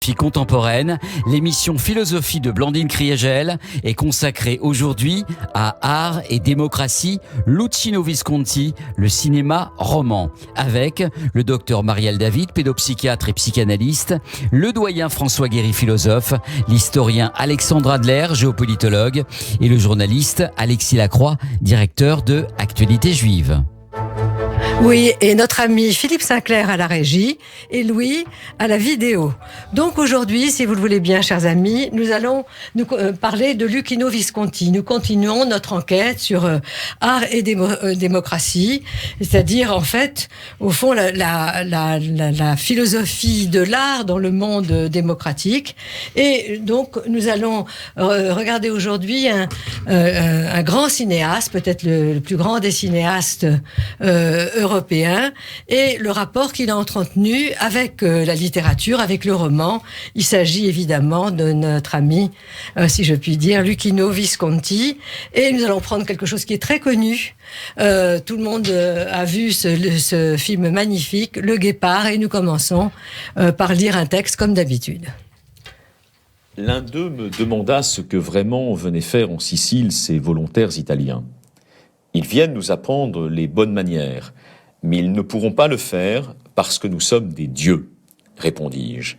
philosophie contemporaine. L'émission Philosophie de Blandine Kriegel est consacrée aujourd'hui à Art et démocratie, Luchino Visconti, le cinéma roman, avec le docteur Marielle David, pédopsychiatre et psychanalyste, le doyen François Guéry, philosophe, l'historien Alexandre Adler, géopolitologue, et le journaliste Alexis Lacroix, directeur de Actualité juive. Oui, et notre ami Philippe Sinclair à la régie et Louis à la vidéo. Donc aujourd'hui, si vous le voulez bien, chers amis, nous allons parler de Luchino Visconti. Nous continuons notre enquête sur art et démocratie, c'est-à-dire en fait, au fond, la philosophie de l'art dans le monde démocratique. Et donc, nous allons regarder aujourd'hui un grand cinéaste, peut-être le plus grand des cinéastes européen, et le rapport qu'il a entretenu avec la littérature, avec le roman. Il s'agit évidemment de notre ami, si je puis dire, Luchino Visconti, et nous allons prendre quelque chose qui est très connu. Tout le monde a vu ce film magnifique, Le Guépard, et nous commençons par lire un texte comme d'habitude. L'un d'eux me demanda ce que vraiment venaient faire en Sicile ces volontaires italiens. Ils viennent nous apprendre les bonnes manières, mais ils ne pourront pas le faire parce que nous sommes des dieux, répondis-je.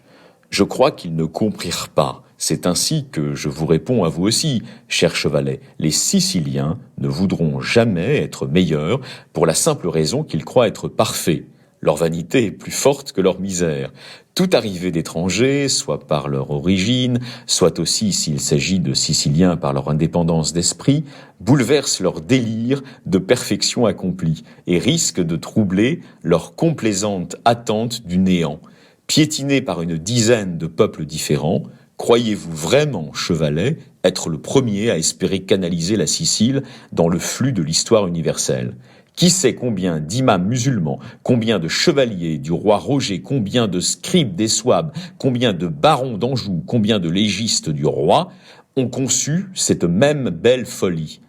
Je crois qu'ils ne comprirent pas. C'est ainsi que je vous réponds à vous aussi, cher chevalet. Les Siciliens ne voudront jamais être meilleurs pour la simple raison qu'ils croient être parfaits. Leur vanité est plus forte que leur misère. Tout arrivé d'étrangers, soit par leur origine, soit aussi s'il s'agit de Siciliens par leur indépendance d'esprit, bouleverse leur délire de perfection accomplie et risque de troubler leur complaisante attente du néant. Piétinés par une dizaine de peuples différents, croyez-vous vraiment, chevalet, être le premier à espérer canaliser la Sicile dans le flux de l'histoire universelle ? Qui sait combien d'imams musulmans, combien de chevaliers du roi Roger, combien de scribes des Souabes, combien de barons d'Anjou, combien de légistes du roi ont conçu cette même belle folie.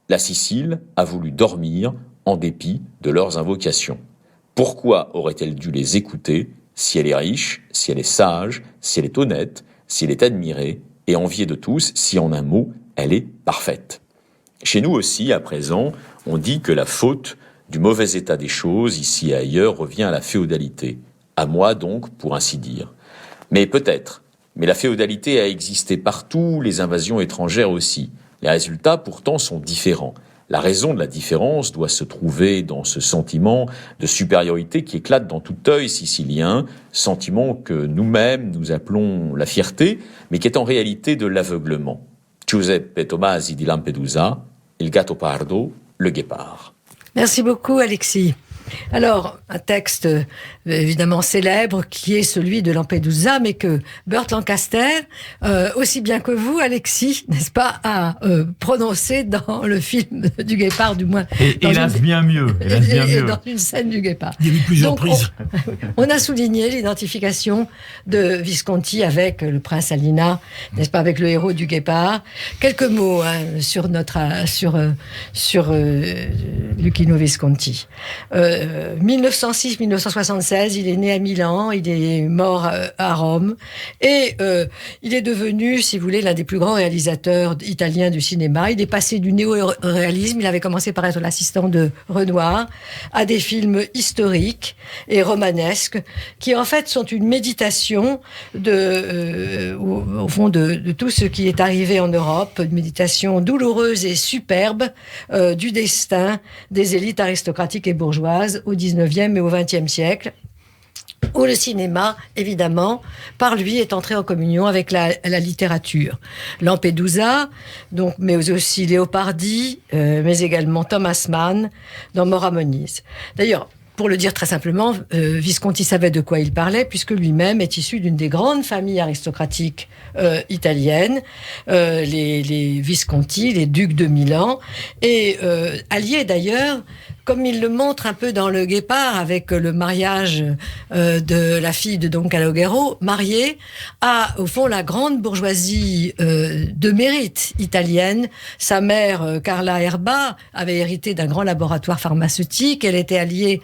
La Sicile a voulu dormir en dépit de leurs invocations. Pourquoi aurait-elle dû les écouter si elle est riche, si elle est sage, si elle est honnête, si elle est admirée et enviée de tous, si en un mot, elle est parfaite ? Chez nous aussi, à présent, on dit que la faute du mauvais état des choses, ici et ailleurs, revient à la féodalité. À moi donc, pour ainsi dire. Mais peut-être. Mais la féodalité a existé partout, les invasions étrangères aussi. Les résultats, pourtant, sont différents. La raison de la différence doit se trouver dans ce sentiment de supériorité qui éclate dans tout œil sicilien, sentiment que nous-mêmes nous appelons la fierté, mais qui est en réalité de l'aveuglement. Giuseppe Tomasi di Lampedusa, Il Gattopardo, Le Guépard. Merci beaucoup, Alexis. Alors, un texte évidemment célèbre qui est celui de Lampedusa, mais que Burt Lancaster, aussi bien que vous, Alexis, n'est-ce pas, a prononcé dans le film du Guépard, du moins. Hélas bien mieux. Dans une scène du Guépard. Il y a eu plusieurs prises. On a souligné l'identification de Visconti avec le prince Alina, n'est-ce pas, avec le héros du Guépard. Quelques mots sur Luchino Visconti. 1906-1976, il est né à Milan, il est mort à Rome, et il est devenu, si vous voulez, l'un des plus grands réalisateurs italiens du cinéma. Il est passé du néo-réalisme, il avait commencé par être l'assistant de Renoir, à des films historiques et romanesques, qui en fait sont une méditation au fond de tout ce qui est arrivé en Europe, une méditation douloureuse et superbe du destin des élites aristocratiques et bourgeoises au 19e et au 20e siècle, où le cinéma, évidemment, par lui, est entré en communion avec la littérature. Lampedusa, donc, mais aussi Leopardi, mais également Thomas Mann, dans Mort à Venise. D'ailleurs, pour le dire très simplement, Visconti savait de quoi il parlait, puisque lui-même est issu d'une des grandes familles aristocratiques italiennes, les Visconti, les ducs de Milan, et alliés d'ailleurs comme il le montre un peu dans Le Guépard, avec le mariage de la fille de Don Calogero, mariée à, au fond, la grande bourgeoisie de mérite italienne. Sa mère, Carla Erba, avait hérité d'un grand laboratoire pharmaceutique. Elle était alliée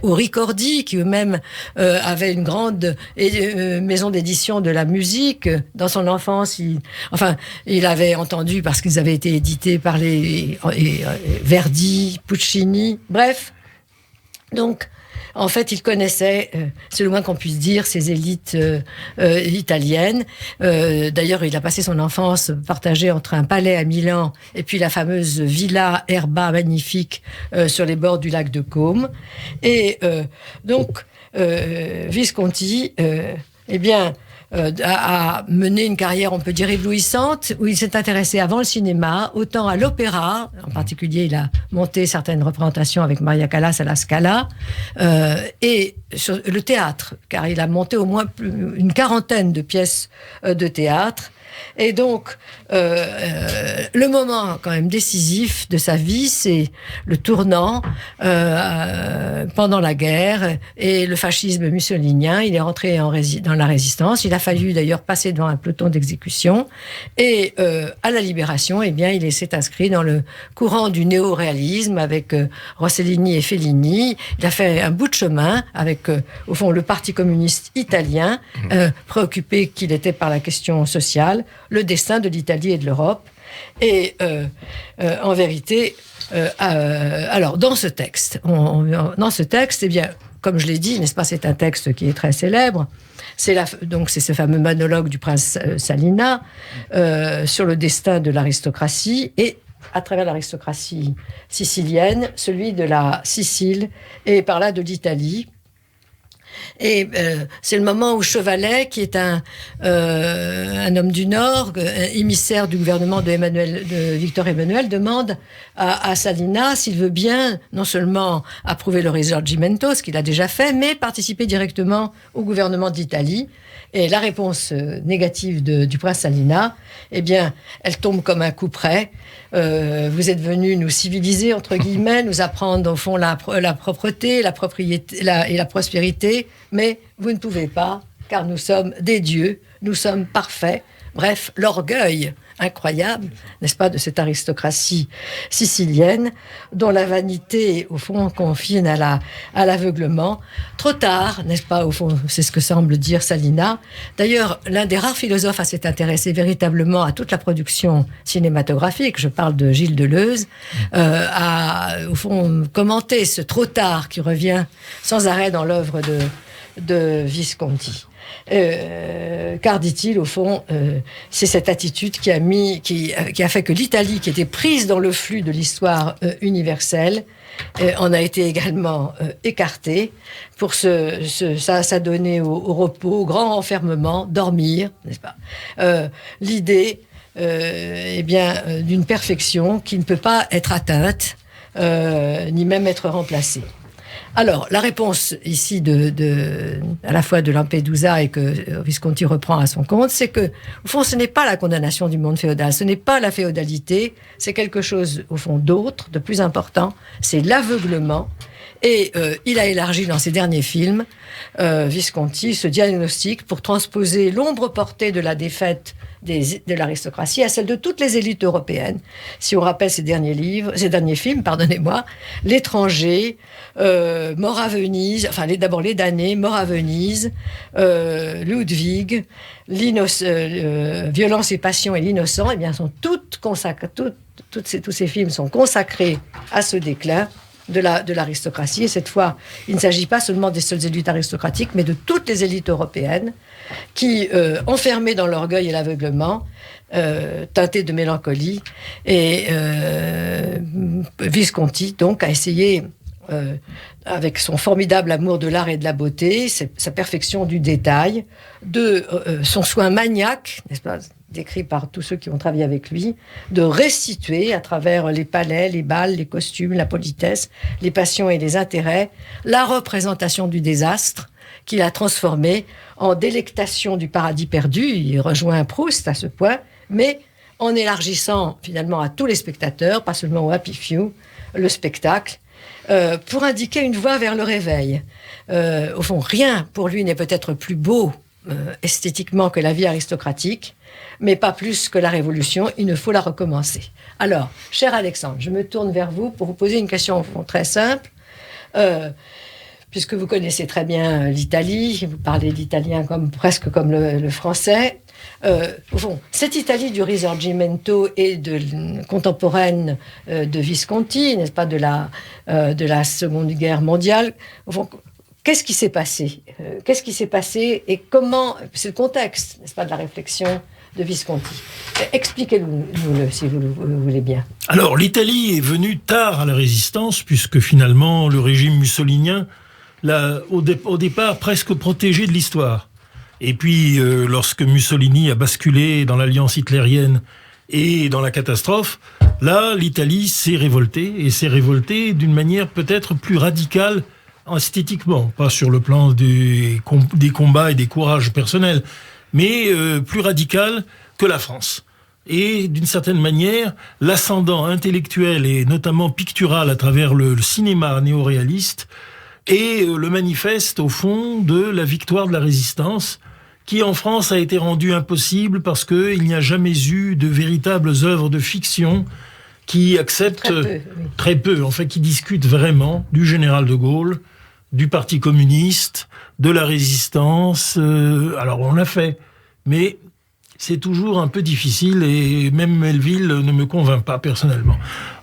aux Ricordi, qui eux-mêmes avaient une grande maison d'édition de la musique. Dans son enfance, il avait entendu, parce qu'ils avaient été édités par les Verdi, Puccini, bref. Donc, en fait, il connaissait, c'est le moins qu'on puisse dire, ces élites italiennes. D'ailleurs, il a passé son enfance partagée entre un palais à Milan et puis la fameuse Villa Erba magnifique sur les bords du lac de Côme. Et donc, Visconti, a mené une carrière, on peut dire, éblouissante, où il s'est intéressé avant le cinéma, autant à l'opéra, en particulier il a monté certaines représentations avec Maria Callas à la Scala, et sur le théâtre, car il a monté au moins une quarantaine de pièces de théâtre. Et donc, le moment quand même décisif de sa vie, c'est le tournant pendant la guerre et le fascisme mussolinien. Il est rentré dans la résistance. Il a fallu d'ailleurs passer devant un peloton d'exécution. Et à la Libération, eh bien, il s'est inscrit dans le courant du néo-réalisme avec Rossellini et Fellini. Il a fait un bout de chemin avec, au fond, le Parti communiste italien, préoccupé qu'il était par la question sociale, le destin de l'Italie et de l'Europe. Et en vérité, alors dans ce texte, eh bien, comme je l'ai dit, n'est-ce pas, c'est un texte qui est très célèbre. Donc c'est ce fameux monologue du prince Salina sur le destin de l'aristocratie et à travers l'aristocratie sicilienne, celui de la Sicile et par là de l'Italie. Et c'est le moment où Chevalet, qui est un homme du Nord, émissaire du gouvernement de Victor Emmanuel, demande à Salina s'il veut bien non seulement approuver le Risorgimento, ce qu'il a déjà fait, mais participer directement au gouvernement d'Italie. Et la réponse négative du prince Salina, eh bien, elle tombe comme un coup près. Vous êtes venus nous civiliser, entre guillemets, nous apprendre au fond la propreté, la propriété et la prospérité, mais vous ne pouvez pas, car nous sommes des dieux, nous sommes parfaits. Bref, l'orgueil incroyable, n'est-ce pas, de cette aristocratie sicilienne, dont la vanité, au fond, confine à l'aveuglement. Trop tard, n'est-ce pas, au fond, c'est ce que semble dire Salina. D'ailleurs, l'un des rares philosophes à s'être intéressé véritablement à toute la production cinématographique, je parle de Gilles Deleuze, a, au fond, commenté ce trop tard qui revient sans arrêt dans l'œuvre de Visconti. Car, dit-il, au fond, c'est cette attitude qui a fait que l'Italie, qui était prise dans le flux de l'histoire universelle, en a été également écartée pour s'adonner au repos, au grand enfermement, dormir, n'est-ce pas, l'idée d'une perfection qui ne peut pas être atteinte, ni même être remplacée. Alors, la réponse ici à la fois de Lampedusa et que Visconti reprend à son compte, c'est que, au fond, ce n'est pas la condamnation du monde féodal, ce n'est pas la féodalité, c'est quelque chose, au fond, d'autre, de plus important, c'est l'aveuglement. Et il a élargi dans ses derniers films, Visconti, ce diagnostic pour transposer l'ombre portée de la défaite de l'aristocratie à celle de toutes les élites européennes. Si on rappelle ces derniers films, L'étranger, Mort à Venise, d'abord les damnés, Mort à Venise, Ludwig, Violence et passion et l'innocent, eh bien, sont toutes consacrées, tous ces films sont consacrés à ce déclin de l'aristocratie. Et cette fois, il ne s'agit pas seulement des seules élites aristocratiques, mais de toutes les élites européennes qui, enfermées dans l'orgueil et l'aveuglement, teintées de mélancolie, et Visconti, donc, a essayé, avec son formidable amour de l'art et de la beauté, sa perfection du détail, son soin maniaque, n'est-ce pas, décrit par tous ceux qui ont travaillé avec lui, de restituer à travers les palais, les bals, les costumes, la politesse, les passions et les intérêts, la représentation du désastre qu'il a transformé en délectation du paradis perdu. Il rejoint Proust à ce point, mais en élargissant finalement à tous les spectateurs, pas seulement au Happy Few, le spectacle. pour indiquer une voie vers le réveil. Au fond, rien pour lui n'est peut-être plus beau esthétiquement que la vie aristocratique, mais pas plus que la Révolution, il ne faut la recommencer. Alors, cher Alexandre, je me tourne vers vous pour vous poser une question au fond très simple. Puisque vous connaissez très bien l'Italie, vous parlez l'italien presque comme le français. Au fond, cette Italie du Risorgimento et contemporaine de Visconti, n'est-ce pas, de la Seconde Guerre mondiale, au fond, qu'est-ce qui s'est passé et comment, c'est le contexte, n'est-ce pas, de la réflexion de Visconti. Expliquez-nous-le, si vous le voulez bien. Alors, l'Italie est venue tard à la résistance, puisque finalement, le régime mussolinien l'a, au départ, presque protégé de l'histoire. Et puis, lorsque Mussolini a basculé dans l'alliance hitlérienne et dans la catastrophe, là, l'Italie s'est révoltée, et s'est révoltée d'une manière peut-être plus radicale esthétiquement, pas sur le plan des combats et des courages personnels, mais plus radicale que la France. Et d'une certaine manière, l'ascendant intellectuel et notamment pictural à travers le cinéma néo-réaliste est le manifeste, au fond, de la victoire de la résistance, qui en France a été rendue impossible parce qu'il n'y a jamais eu de véritables œuvres de fiction qui acceptent très peu, en fait, qui discutent vraiment du général de Gaulle, du Parti communiste, de la résistance. Alors on l'a fait, mais c'est toujours un peu difficile et même Melville ne me convainc pas personnellement.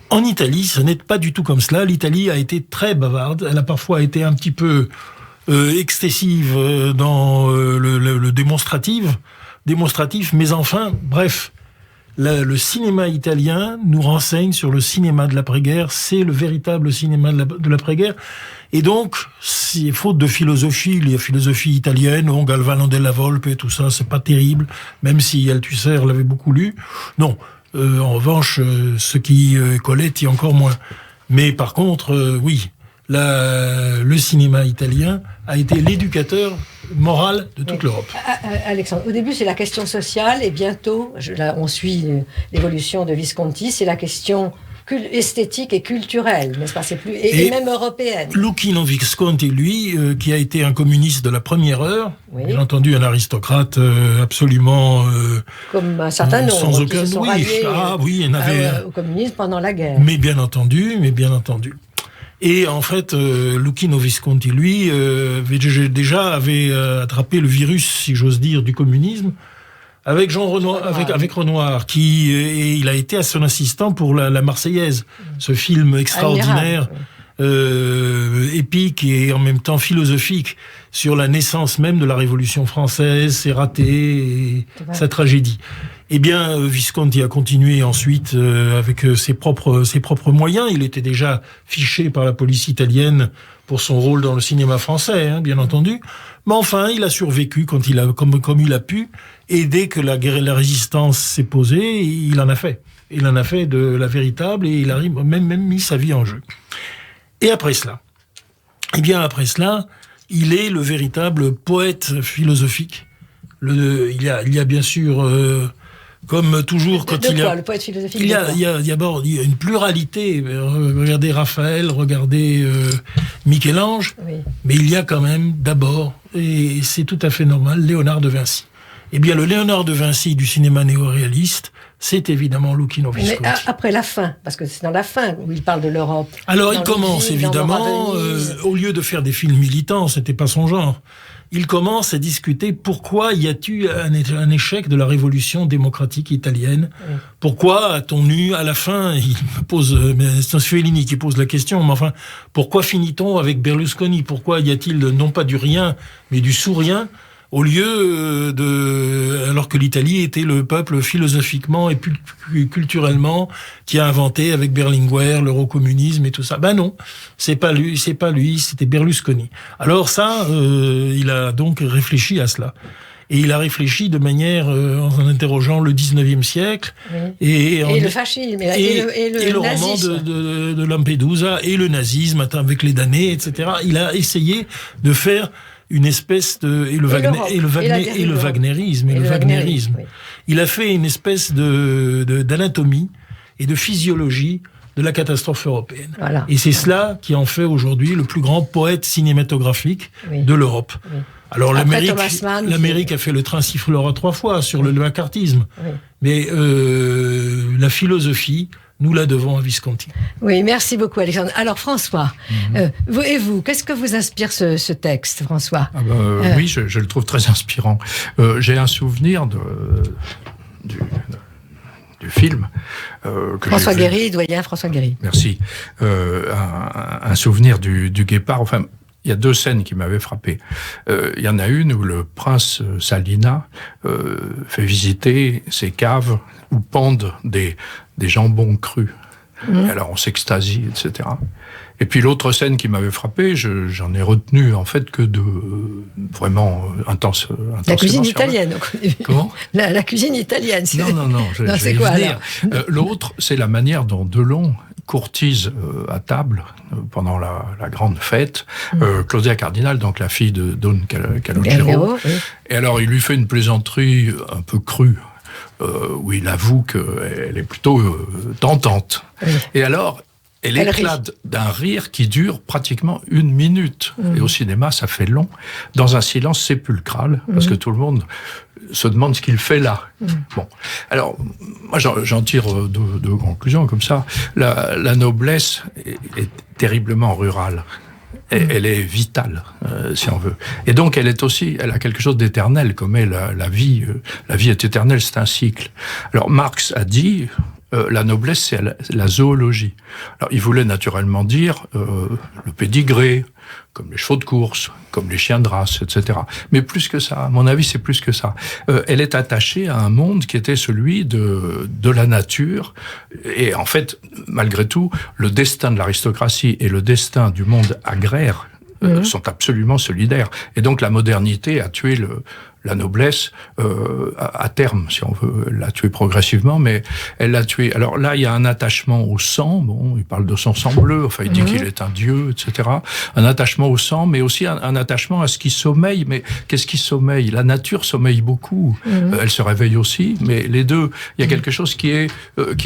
En Italie, ce n'est pas du tout comme cela. L'Italie a été très bavarde. Elle a parfois été un petit peu excessive dans le démonstratif, mais enfin, bref, le cinéma italien nous renseigne sur le cinéma de l'après-guerre. C'est le véritable cinéma de l'après-guerre. Et donc, c'est faute de philosophie, la philosophie italienne, Galvano della Volpe et tout ça, c'est pas terrible, même si Althusser l'avait beaucoup lu. Non. En revanche, ce qui Coletti encore moins. Mais par contre, oui, le cinéma italien a été l'éducateur moral de toute l'Europe. Alexandre, au début, c'est la question sociale, et bientôt, on suit l'évolution de Visconti, c'est la question esthétique et culturelle, n'est-ce pas? C'est plus et même européenne. Luchino Visconti, lui, qui a été un communiste de la première heure, bien entendu un aristocrate absolument comme un certain nombre sans aucun qui se sont ralliés au communisme pendant la guerre. Mais bien entendu. Et en fait, Luchino Visconti, lui, avait attrapé le virus, si j'ose dire, du communisme. Avec Jean Renoir, avec Renoir, et il a été à son assistant pour la Marseillaise, ce film extraordinaire, épique et en même temps philosophique sur la naissance même de la Révolution française, ses ratés et sa tragédie. Eh bien, Visconti a continué ensuite avec ses propres moyens. Il était déjà fiché par la police italienne pour son rôle dans le cinéma français, bien entendu. Mais enfin, il a survécu comme il a pu. Et dès que la résistance s'est posée, il en a fait. Il en a fait de la véritable et il a même mis sa vie en jeu. Et après cela, il est le véritable poète philosophique. Il y a bien sûr, comme toujours, le poète philosophique. Il y a d'abord une pluralité. Regardez Raphaël, regardez Michel-Ange, mais il y a quand même d'abord, et c'est tout à fait normal, Léonard de Vinci. Eh bien, le Léonard de Vinci du cinéma néo-réaliste, c'est évidemment Luchino Visconti. Mais après la fin, parce que c'est dans la fin où il parle de l'Europe. Alors, il commence évidemment, au lieu de faire des films militants, c'était pas son genre, il commence à discuter pourquoi y a-t-il un échec de la révolution démocratique italienne. Pourquoi a-t-on eu, à la fin, il me pose, c'est Fellini qui pose la question, mais enfin, pourquoi finit-on avec Berlusconi? Pourquoi y a-t-il non pas du rien, mais du sous-rien? Au lieu alors que l'Italie était le peuple philosophiquement et culturellement qui a inventé avec Berlinguer l'eurocommunisme et tout ça. Ben non, c'est pas lui, c'était Berlusconi. Alors ça, il a donc réfléchi à cela. Et il a réfléchi de manière, en interrogeant le 19e siècle. Et le fascisme, et le roman de Lampedusa, et le nazisme, avec les damnés, etc. Il a essayé de faire une espèce de et le wagnérisme. Il a fait une espèce d'anatomie et de physiologie de la catastrophe européenne. Voilà. Et c'est cela qui en fait aujourd'hui le plus grand poète cinématographique de l'Europe. Oui. Alors Après Thomas Mann, l'Amérique a fait le train sifflera 3 fois sur le macartisme. Oui. Mais la philosophie, nous la devons à Visconti. Oui, merci beaucoup Alexandre. Alors François, vous, qu'est-ce que vous inspire ce texte, François? Oui, je le trouve très inspirant. J'ai un souvenir du film. Que François j'ai vu. Guéry, doyen François Guéry. Merci. Un souvenir du guépard. Enfin, il y a 2 scènes qui m'avaient frappé. Il y en a une où le prince Salina fait visiter ses caves où pendent des jambons crus. Et alors on s'extasie, etc. Et puis l'autre scène qui m'avait frappé, j'en ai retenu en fait que de vraiment intense. La cuisine italienne. Comment ? La cuisine italienne. Non. C'est quoi alors ? L'autre, c'est la manière dont Delon courtise à table pendant la grande fête Claudia Cardinal, donc la fille de Don Calogero. Oui. Et alors il lui fait une plaisanterie un peu crue. Où il avoue qu'elle est plutôt tentante. Oui. Et alors, elle éclate d'un rire qui dure pratiquement 1 minute. Et au cinéma, ça fait long, dans un silence sépulcral, parce que tout le monde se demande ce qu'il fait là. Bon, alors, moi j'en tire 2 conclusions comme ça. La noblesse est terriblement rurale. Elle est vitale, si on veut. Et donc, elle a quelque chose d'éternel, comme est la vie. La vie est éternelle, c'est un cycle. Alors, Marx a dit, la noblesse, c'est la zoologie. Alors, il voulait naturellement dire le pédigré, comme les chevaux de course, comme les chiens de race, etc. Mais plus que ça, à mon avis, c'est plus que ça. Elle est attachée à un monde qui était celui de la nature. Et en fait, malgré tout, le destin de l'aristocratie et le destin du monde agraire sont absolument solidaires. Et donc, la modernité a tué la noblesse à terme, si on veut. Elle l'a tué progressivement, mais elle l'a tué. Alors là, il y a un attachement au sang. Bon, il parle de son sang bleu. Enfin, il dit qu'il est un dieu, etc. Un attachement au sang, mais aussi un attachement à ce qui sommeille. Mais qu'est-ce qui sommeille ? La nature sommeille beaucoup. Elle se réveille aussi. Mais les deux, il y a quelque chose qui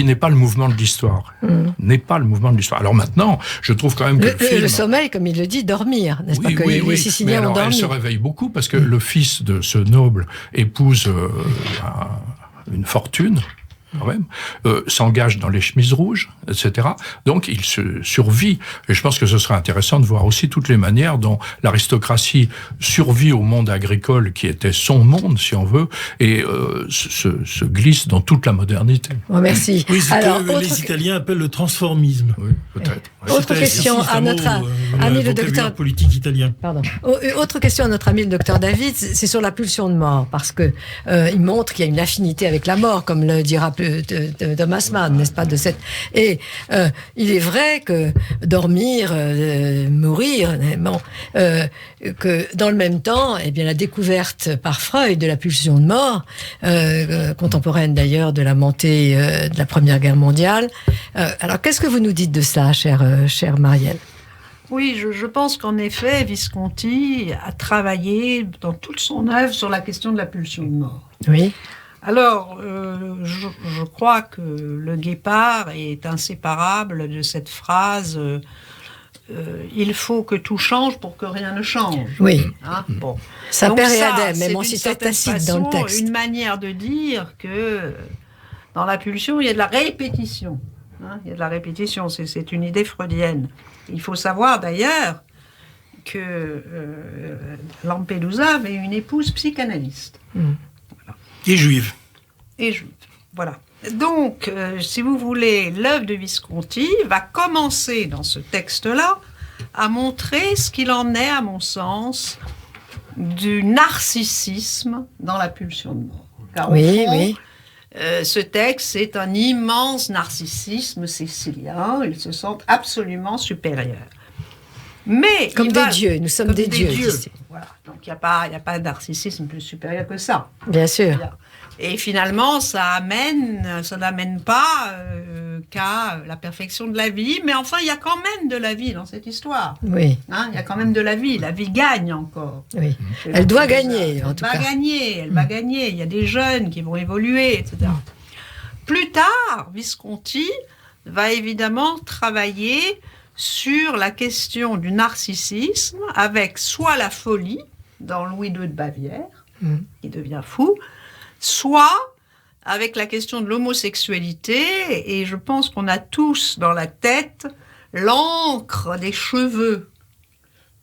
n'est pas le mouvement de l'histoire. N'est pas le mouvement de l'histoire. Alors maintenant, je trouve quand même que le film... Le sommeil, comme il le dit, dormir, n'est-ce pas, que les Siciliens ont dormi. Elle se réveille beaucoup parce que le fils de ce noble épouse une fortune, quand même, s'engage dans les chemises rouges, etc. Donc, il se survit. Et je pense que ce serait intéressant de voir aussi toutes les manières dont l'aristocratie survit au monde agricole qui était son monde, si on veut, et se glisse dans toute la modernité. Oh, merci. Oui, c'est que les Italiens appellent le transformisme. Oui, peut-être. Oui. Autre question à notre ami le docteur politique italien. Pardon. Autre question à notre ami le docteur David, c'est sur la pulsion de mort, parce que il montre qu'il y a une affinité avec la mort, comme le dira Thomas Mann, n'est-ce pas, de cette. Et il est vrai que dormir, mourir, bon, que dans le même temps, eh bien la découverte par Freud de la pulsion de mort, contemporaine d'ailleurs de la montée de la Première Guerre mondiale. Alors qu'est-ce que vous nous dites de ça, chère Marielle ? Oui, je pense qu'en effet, Visconti a travaillé dans toute son œuvre sur la question de la pulsion de mort. Oui. Alors, je crois que le guépard est inséparable de cette phrase il faut que tout change pour que rien ne change. Oui. Hein, bon. Ça donc perd et ça, adem, c'est même si c'est tacite dans le texte. Une manière de dire que dans la pulsion, il y a de la répétition. Hein, il y a de la répétition, c'est une idée freudienne. Il faut savoir d'ailleurs que Lampedusa avait une épouse psychanalyste. Voilà. Et juive. Et juive, voilà. Donc, si vous voulez, l'œuvre de Visconti va commencer dans ce texte-là à montrer ce qu'il en est, à mon sens, du narcissisme dans la pulsion de mort. Car oui, au fond, oui. Ce texte, c'est un immense narcissisme sicilien. Ils se sentent absolument supérieurs. Mais comme des dieux, nous sommes des dieux. Voilà. Donc il n'y a pas de narcissisme plus supérieur que ça. Bien sûr. Et finalement, ça n'amène pas qu'à la perfection de la vie. Mais enfin, il y a quand même de la vie dans cette histoire. Oui. Hein, il y a quand même de la vie. La vie gagne encore. Oui. Elle doit gagner, en tout cas. Elle va gagner. Il y a des jeunes qui vont évoluer, etc. Plus tard, Visconti va évidemment travailler sur la question du narcissisme, avec soit la folie, dans Louis II de Bavière, qui devient fou, soit avec la question de l'homosexualité, et je pense qu'on a tous dans la tête l'encre des cheveux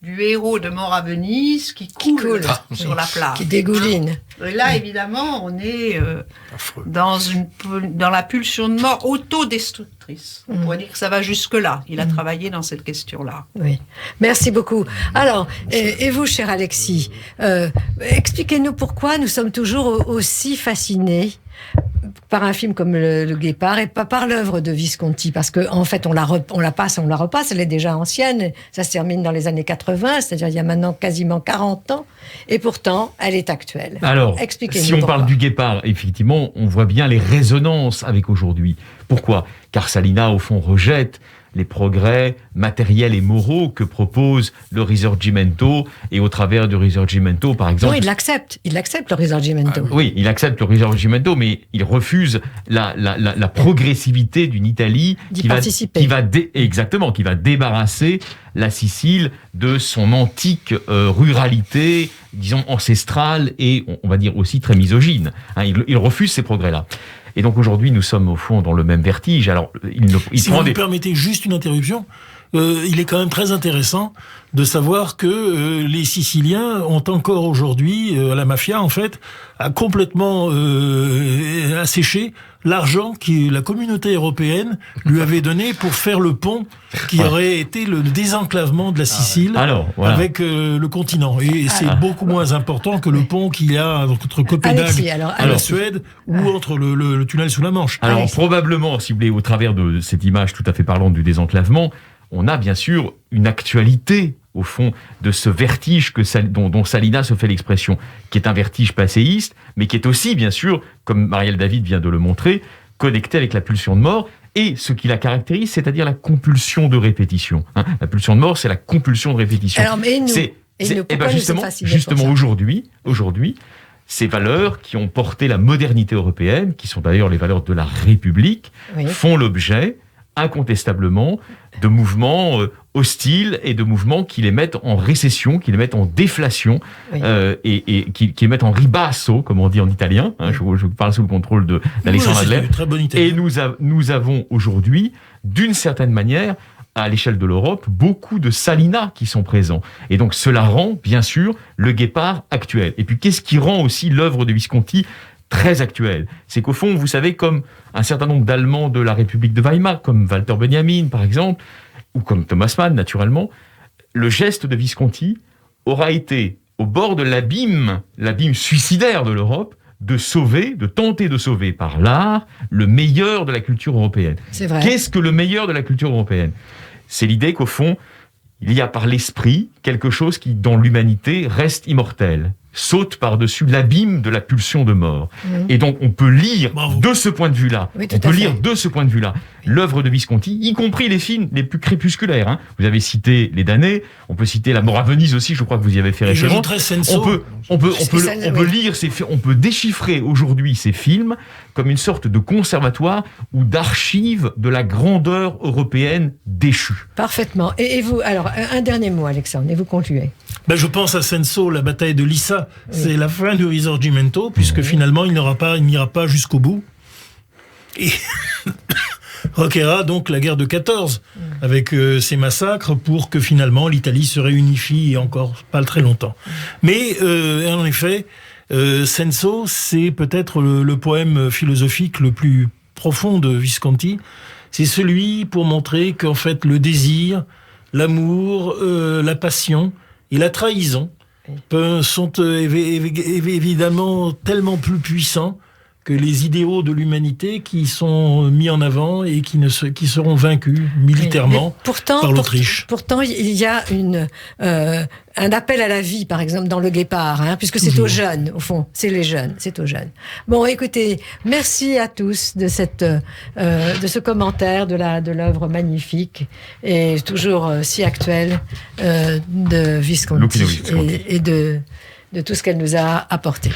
du héros de Mort à Venise qui coule sur la plage. Qui dégouline. Et là, évidemment, on est dans la pulsion de mort autodestructrice. On pourrait dire que ça va jusque-là. Il a travaillé dans cette question-là. Oui. Merci beaucoup. Alors, et vous, cher Alexis, expliquez-nous pourquoi nous sommes toujours aussi fascinés par un film comme le Guépard et pas par l'œuvre de Visconti, parce que en fait on la repasse, elle est déjà ancienne, ça se termine dans les années 80, c'est-à-dire il y a maintenant quasiment 40 ans, et pourtant elle est actuelle. Alors, si on parle du Guépard, effectivement, on voit bien les résonances avec aujourd'hui. Pourquoi ? Car Salina, au fond, rejette les progrès matériels et moraux que propose le Risorgimento, et au travers du Risorgimento, par exemple... Non, il l'accepte le Risorgimento. Oui, il accepte le Risorgimento, mais il refuse la progressivité d'une Italie qui va débarrasser la Sicile de son antique ruralité, disons ancestrale, et on va dire aussi très misogyne. Il refuse ces progrès-là. Et donc aujourd'hui, nous sommes au fond dans le même vertige. Alors, si vous me permettez juste une interruption, il est quand même très intéressant de savoir que les Siciliens ont encore aujourd'hui, la mafia en fait, a complètement asséché l'argent que la communauté européenne lui avait donné pour faire le pont qui aurait été le désenclavement de la Sicile avec le continent. Et c'est beaucoup moins important que le pont qu'il y a entre Copenhague et la Suède ou entre le tunnel sous la Manche. Alors probablement, si vous voulez, au travers de cette image tout à fait parlante du désenclavement, on a bien sûr une actualité, au fond, de ce vertige dont Salina se fait l'expression, qui est un vertige passéiste, mais qui est aussi, bien sûr, comme Marielle David vient de le montrer, connecté avec la pulsion de mort, et ce qui la caractérise, c'est-à-dire la compulsion de répétition. La pulsion de mort, c'est la compulsion de répétition. Alors, mais justement aujourd'hui, ces valeurs qui ont porté la modernité européenne, qui sont d'ailleurs les valeurs de la République, font l'objet incontestablement de mouvements hostiles et de mouvements qui les mettent en récession, qui les mettent en déflation, et qui les mettent en ribasso, comme on dit en italien. Je parle sous le contrôle d'Alexandre Adler. Et nous avons aujourd'hui, d'une certaine manière, à l'échelle de l'Europe, beaucoup de Salina qui sont présents. Et donc cela rend, bien sûr, le Guépard actuel. Et puis qu'est-ce qui rend aussi l'œuvre de Visconti très actuelle? C'est qu'au fond, vous savez, comme un certain nombre d'Allemands de la République de Weimar, comme Walter Benjamin, par exemple, ou comme Thomas Mann, naturellement, le geste de Visconti aura été au bord de l'abîme suicidaire de l'Europe, de tenter de sauver par l'art le meilleur de la culture européenne. C'est vrai. Qu'est-ce que le meilleur de la culture européenne ? C'est l'idée qu'au fond, il y a par l'esprit quelque chose qui, dans l'humanité, reste immortel, saute par-dessus l'abîme de la pulsion de mort. Et donc, on peut lire de ce point de vue-là, l'œuvre de Visconti, y compris les films les plus crépusculaires. Vous avez cité Les Damnés, on peut citer La Mort à Venise aussi, je crois que vous y avez fait référence. On peut déchiffrer aujourd'hui ces films comme une sorte de conservatoire ou d'archive de la grandeur européenne déchue. Parfaitement. Et vous, alors, un dernier mot, Alexandre, et vous concluez. Je pense à Senso, la bataille de Lissa. C'est la fin du Risorgimento, puisque finalement, il n'ira pas jusqu'au bout. Et Roquera, donc, la guerre de 14, avec ses massacres, pour que finalement, l'Italie se réunifie encore pas très longtemps. Mais, en effet, Senso, c'est peut-être le poème philosophique le plus profond de Visconti. C'est celui pour montrer qu'en fait, le désir, l'amour, la passion et la trahison sont évidemment tellement plus puissants que les idéaux de l'humanité qui sont mis en avant et qui seront vaincus militairement par l'Autriche. Pourtant, il y a un appel à la vie, par exemple, dans le Guépard, puisque c'est aux jeunes, au fond. C'est les jeunes, c'est aux jeunes. Bon, écoutez, merci à tous de ce commentaire de l'œuvre magnifique et toujours si actuelle de Visconti et de tout ce qu'elle nous a apporté.